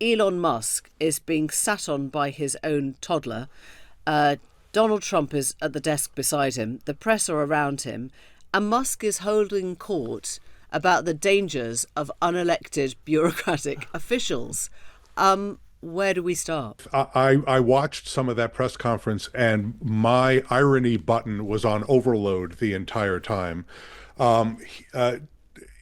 Elon Musk is being sat on by his own toddler. Donald Trump is at the desk beside him. The press are around him. And Musk is holding court about the dangers of unelected bureaucratic officials. Where do we start? I watched some of that press conference, and my irony button was on overload the entire time. Um,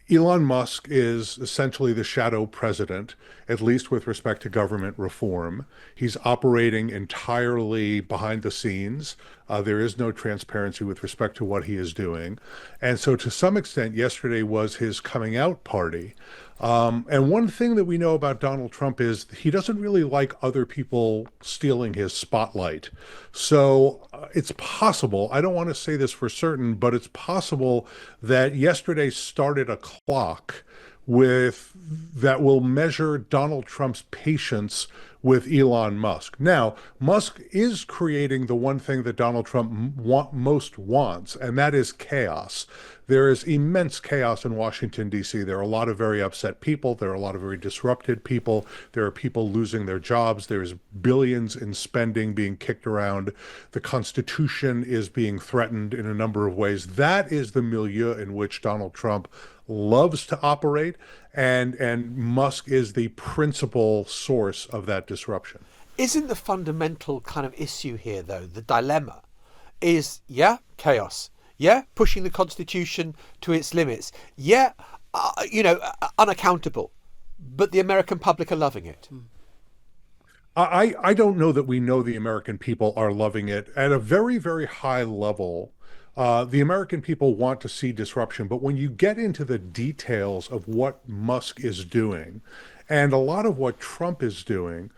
Elon Musk is essentially the shadow president, at least with respect to government reform. He's operating entirely behind the scenes. There is no transparency with respect to what he is doing. And so, to some extent, yesterday was his coming out party. And one thing that we know about Donald Trump is he doesn't really like other people stealing his spotlight. So it's possible, I don't want to say this for certain, but it's possible that yesterday started a clock with that will measure Donald Trump's patience with Elon Musk. Now, Musk is creating the one thing that Donald Trump most wants, and that is chaos. There is immense chaos in Washington, D.C. There are a lot of very upset people. There are a lot of very disrupted people. There are people losing their jobs. There's billions in spending being kicked around. The Constitution is being threatened in a number of ways. That is the milieu in which Donald Trump loves to operate, and Musk is the principal source of that disruption. Isn't the fundamental kind of issue here, though, the dilemma is, chaos. Pushing the Constitution to its limits. Unaccountable. But the American public are loving it. I don't know that we know the American people are loving it. At a very, very high level, the American people want to see disruption. But when you get into the details of what Musk is doing and a lot of what Trump is doing,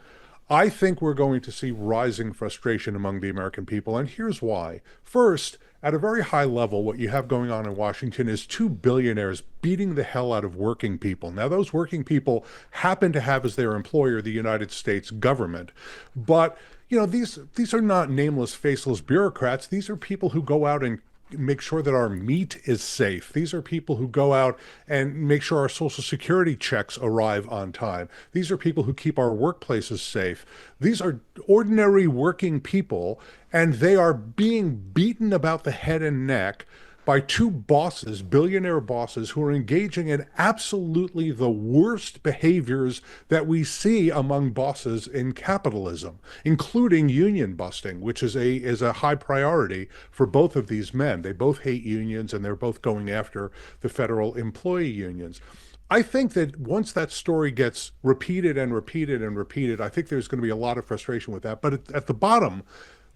I think we're going to see rising frustration among the American people. And here's why. First, at a very high level, what you have going on in Washington is two billionaires beating the hell out of working people. Now, those working people happen to have as their employer the United States government. But, these are not nameless, faceless bureaucrats. These are people who go out and make sure that our meat is safe. These are people who go out and make sure our Social Security checks arrive on time. These are people who keep our workplaces safe. These are ordinary working people, and they are being beaten about the head and neck by two bosses, billionaire bosses, who are engaging in absolutely the worst behaviors that we see among bosses in capitalism, including union busting, which is a high priority for both of these men. They both hate unions, and they're both going after the federal employee unions. I think that once that story gets repeated and repeated and repeated, I think there's going to be a lot of frustration with that. But at the bottom,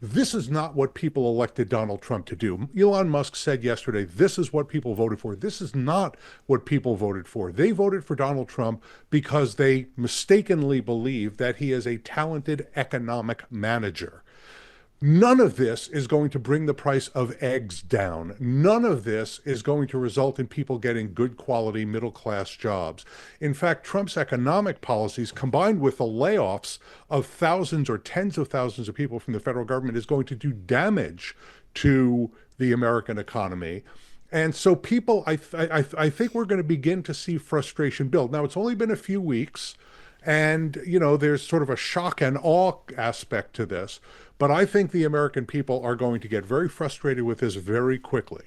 this is not what people elected Donald Trump to do. Elon Musk said yesterday, this is what people voted for. This is not what people voted for. They voted for Donald Trump because they mistakenly believe that he is a talented economic manager. None of this is going to bring the price of eggs down. None of this is going to result in people getting good quality middle-class jobs. In fact, Trump's economic policies, combined with the layoffs of thousands or tens of thousands of people from the federal government, is going to do damage to the American economy. And so I think we're going to begin to see frustration build. Now, it's only been a few weeks, and, there's sort of a shock and awe aspect to this. But I think the American people are going to get very frustrated with this very quickly.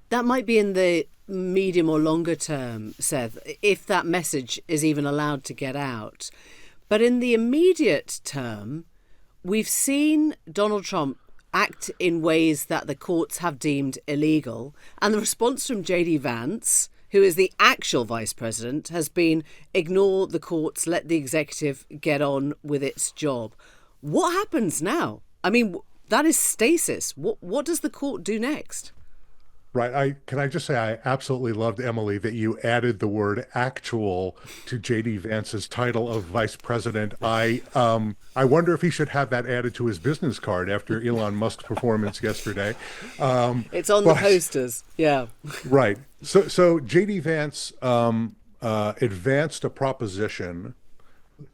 That might be in the medium or longer term, Seth, if that message is even allowed to get out. But in the immediate term, we've seen Donald Trump act in ways that the courts have deemed illegal. And the response from J.D. Vance, who is the actual vice president, has been ignore the courts, let the executive get on with its job. What happens now? I mean, that is stasis. What does the court do next? Right. Can I just say I absolutely loved, Emily, that you added the word actual to J.D. Vance's title of vice president. I wonder if he should have that added to his business card after Elon Musk's performance yesterday. It's on the posters. Yeah. Right. So J.D. Vance advanced a proposition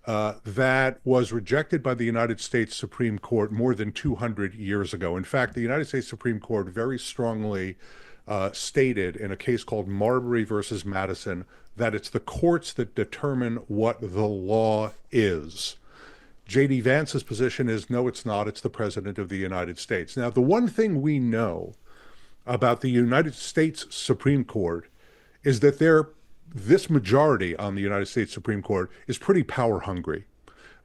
that was rejected by the United States Supreme Court more than 200 years ago. In fact, the United States Supreme Court very strongly stated in a case called Marbury versus Madison that it's the courts that determine what the law is. J.D. Vance's position is, no, it's not. It's the President of the United States. Now, the one thing we know about the United States Supreme Court is that this majority on the United States Supreme Court is pretty power hungry.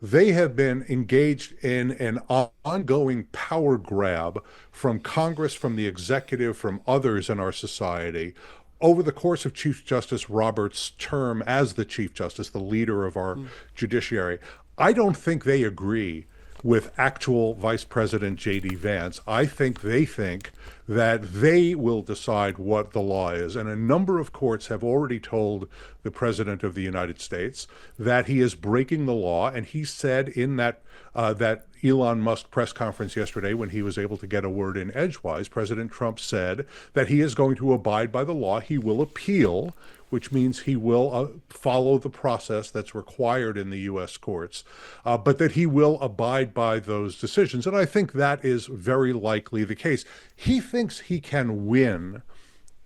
They have been engaged in an ongoing power grab from Congress, from the executive, from others in our society over the course of Chief Justice Roberts' term as the Chief Justice, the leader of our judiciary. I don't think they agree with actual Vice President J.D. Vance. I think they think that they will decide what the law is. And a number of courts have already told the President of the United States that he is breaking the law. And he said in that Elon Musk press conference yesterday, when he was able to get a word in edgewise, President Trump said that he is going to abide by the law. He will appeal, which means he will follow the process that's required in the U.S. courts, but that he will abide by those decisions. And I think that is very likely the case. He thinks he can win,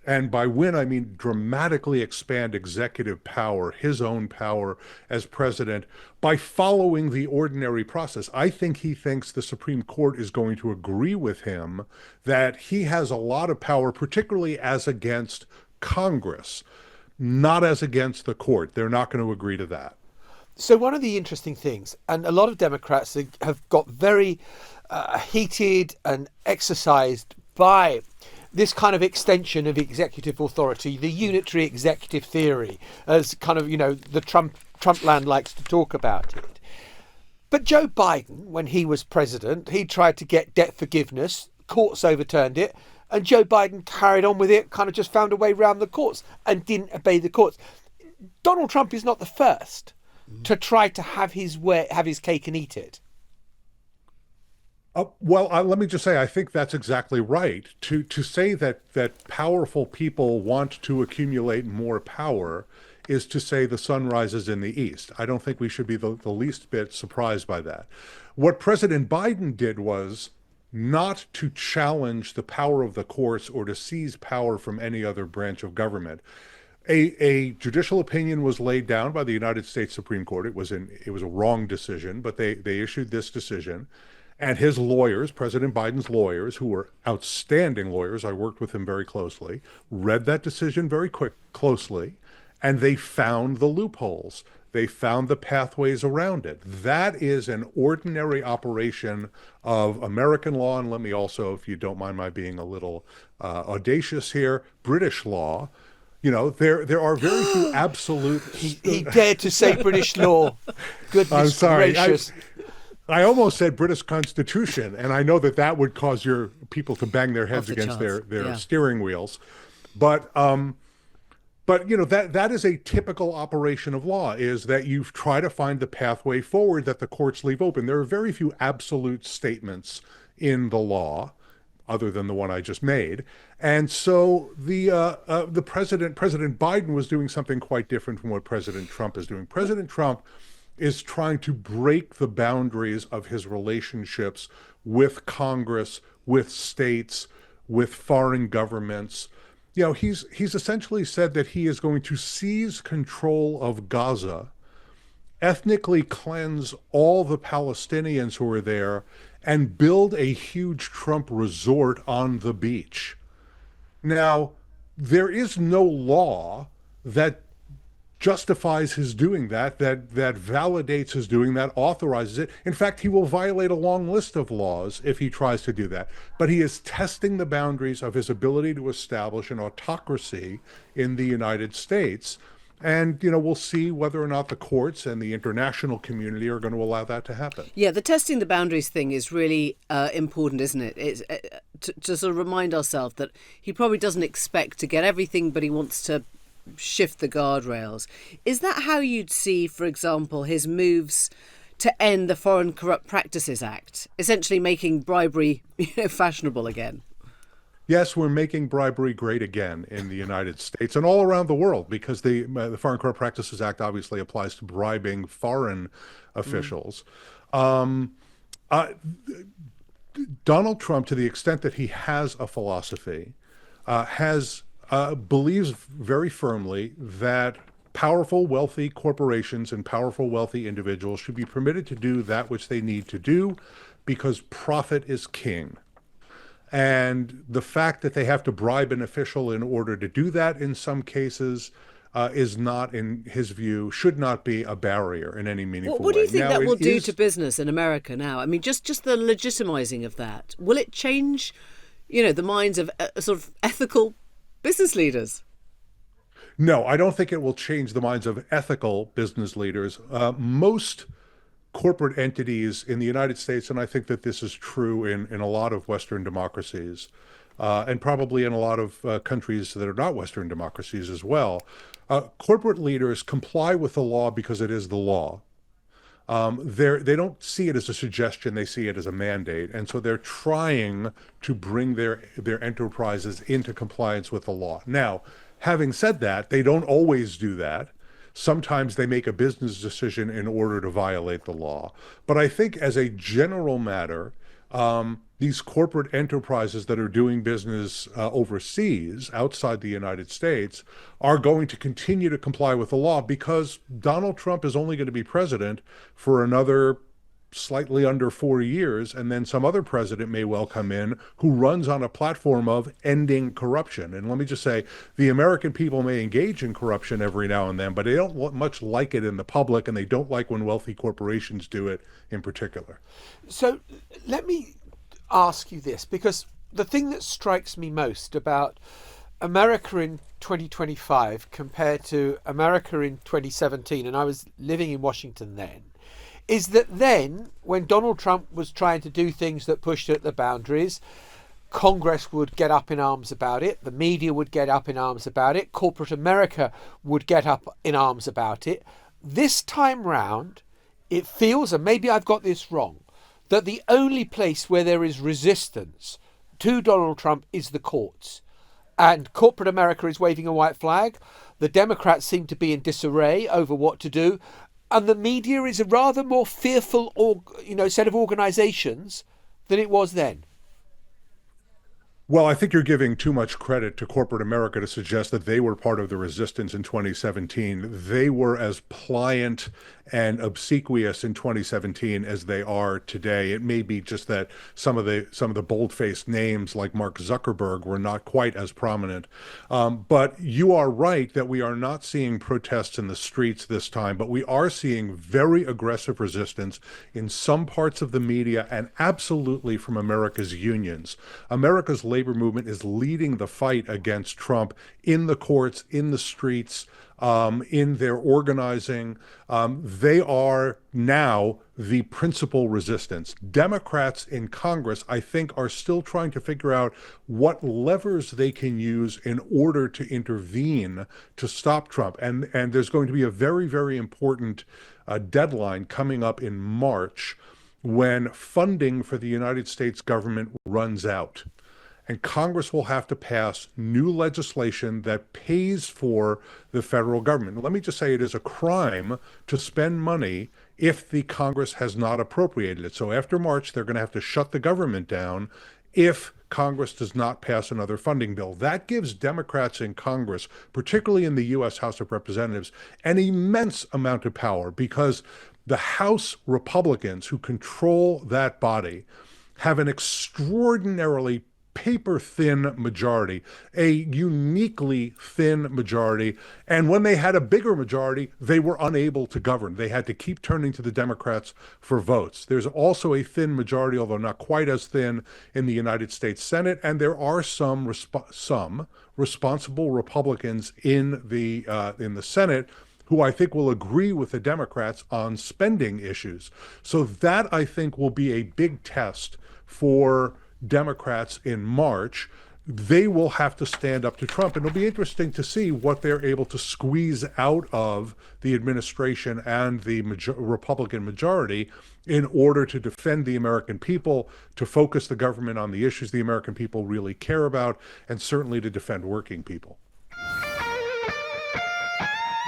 and by win, I mean dramatically expand executive power, his own power as president, by following the ordinary process. I think he thinks the Supreme Court is going to agree with him that he has a lot of power, particularly as against Congress, not as against the court. They're not going to agree to that. So one of the interesting things, and a lot of Democrats have got very heated and exercised by this kind of extension of executive authority, the unitary executive theory, as kind of, the Trumpland likes to talk about it. But Joe Biden, when he was president, he tried to get debt forgiveness. Courts overturned it. And Joe Biden carried on with it, kind of just found a way around the courts and didn't obey the courts. Donald Trump is not the first to try to have his cake and eat it. Let me just say, I think that's exactly right. To say that powerful people want to accumulate more power is to say the sun rises in the east. I don't think we should be the least bit surprised by that. What President Biden did was not to challenge the power of the courts or to seize power from any other branch of government. A judicial opinion was laid down by the United States Supreme Court. It was a wrong decision, but they issued this decision. And his lawyers, President Biden's lawyers, who were outstanding lawyers, I worked with him very closely, read that decision very closely, and they found the loopholes. They found the pathways around it. That is an ordinary operation of American law, and let me also, if you don't mind my being a little audacious here, British law. There are very few absolute... He dared to say British law. Goodness gracious. I almost said British Constitution, and I know that would cause your people to bang their heads against their steering wheels. But that is a typical operation of law, is that you try to find the pathway forward that the courts leave open. There are very few absolute statements in the law, other than the one I just made. And so the President Biden was doing something quite different from what President Trump is doing. President Trump is trying to break the boundaries of his relationships with Congress, with states, with foreign governments. He's essentially said that he is going to seize control of Gaza, ethnically cleanse all the Palestinians who are there, and build a huge Trump resort on the beach. Now, there is no law that justifies his doing that validates his doing that, authorizes it. In fact, he will violate a long list of laws if he tries to do that. But he is testing the boundaries of his ability to establish an autocracy in the United States. And, we'll see whether or not the courts and the international community are going to allow that to happen. Yeah, the testing the boundaries thing is really important, isn't it? It's to sort of remind ourselves that he probably doesn't expect to get everything, but he wants to shift the guardrails. Is that how you'd see, for example, his moves to end the Foreign Corrupt Practices Act, essentially making bribery fashionable again? Yes, we're making bribery great again in the United States and all around the world, because the Foreign Corrupt Practices Act obviously applies to bribing foreign officials. Donald Trump, to the extent that he has a philosophy, believes very firmly that powerful, wealthy corporations and powerful, wealthy individuals should be permitted to do that which they need to do because profit is king. And the fact that they have to bribe an official in order to do that in some cases is not, in his view, should not be a barrier in any meaningful way. What do you think that will do to business in America now? I mean, just the legitimizing of that. Will it change, the minds of sort of ethical business leaders? No, I don't think it will change the minds of ethical business leaders. Most corporate entities in the United States, and I think that this is true in a lot of Western democracies, and probably in a lot of countries that are not Western democracies as well, corporate leaders comply with the law because it is the law. They don't see it as a suggestion, they see it as a mandate. And so they're trying to bring their enterprises into compliance with the law. Now, having said that, they don't always do that. Sometimes they make a business decision in order to violate the law. But I think as a general matter, these corporate enterprises that are doing business overseas, outside the United States, are going to continue to comply with the law because Donald Trump is only going to be president for another slightly under 4 years, and then some other president may well come in who runs on a platform of ending corruption. And let me just say, the American people may engage in corruption every now and then, but they don't much like it in the public, and they don't like when wealthy corporations do it in particular. So let me ask you this, because the thing that strikes me most about America in 2025 compared to America in 2017, and I was living in Washington then, is that then, when Donald Trump was trying to do things that pushed at the boundaries, Congress would get up in arms about it, the media would get up in arms about it, corporate America would get up in arms about it. This time round, it feels, and maybe I've got this wrong, that the only place where there is resistance to Donald Trump is the courts. And corporate America is waving a white flag. The Democrats seem to be in disarray over what to do. And the media is a rather more fearful set of organizations than it was then. Well, I think you're giving too much credit to corporate America to suggest that they were part of the resistance in 2017. They were as pliant and obsequious in 2017 as they are today. It may be just that some of the bold-faced names like Mark Zuckerberg were not quite as prominent. But you are right that we are not seeing protests in the streets this time, but we are seeing very aggressive resistance in some parts of the media and absolutely from America's unions. America's labor movement is leading the fight against Trump in the courts, in the streets, in their organizing. They are now the principal resistance. Democrats in Congress, I think, are still trying to figure out what levers they can use in order to intervene to stop Trump. And there's going to be a very, very important deadline coming up in March when funding for the United States government runs out. And Congress will have to pass new legislation that pays for the federal government. Let me just say it is a crime to spend money if the Congress has not appropriated it. So after March, they're going to have to shut the government down if Congress does not pass another funding bill. That gives Democrats in Congress, particularly in the U.S. House of Representatives, an immense amount of power because the House Republicans who control that body have an extraordinarily paper-thin majority, a uniquely thin majority. And when they had a bigger majority, they were unable to govern. They had to keep turning to the Democrats for votes. There's also a thin majority, although not quite as thin, in the United States Senate. And there are some responsible Republicans in the Senate who I think will agree with the Democrats on spending issues. So that, I think, will be a big test for Democrats in March. They will have to stand up to Trump. And it'll be interesting to see what they're able to squeeze out of the administration and the Republican majority in order to defend the American people, to focus the government on the issues the American people really care about, and certainly to defend working people.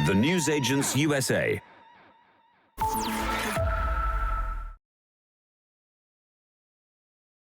The Newsagents USA.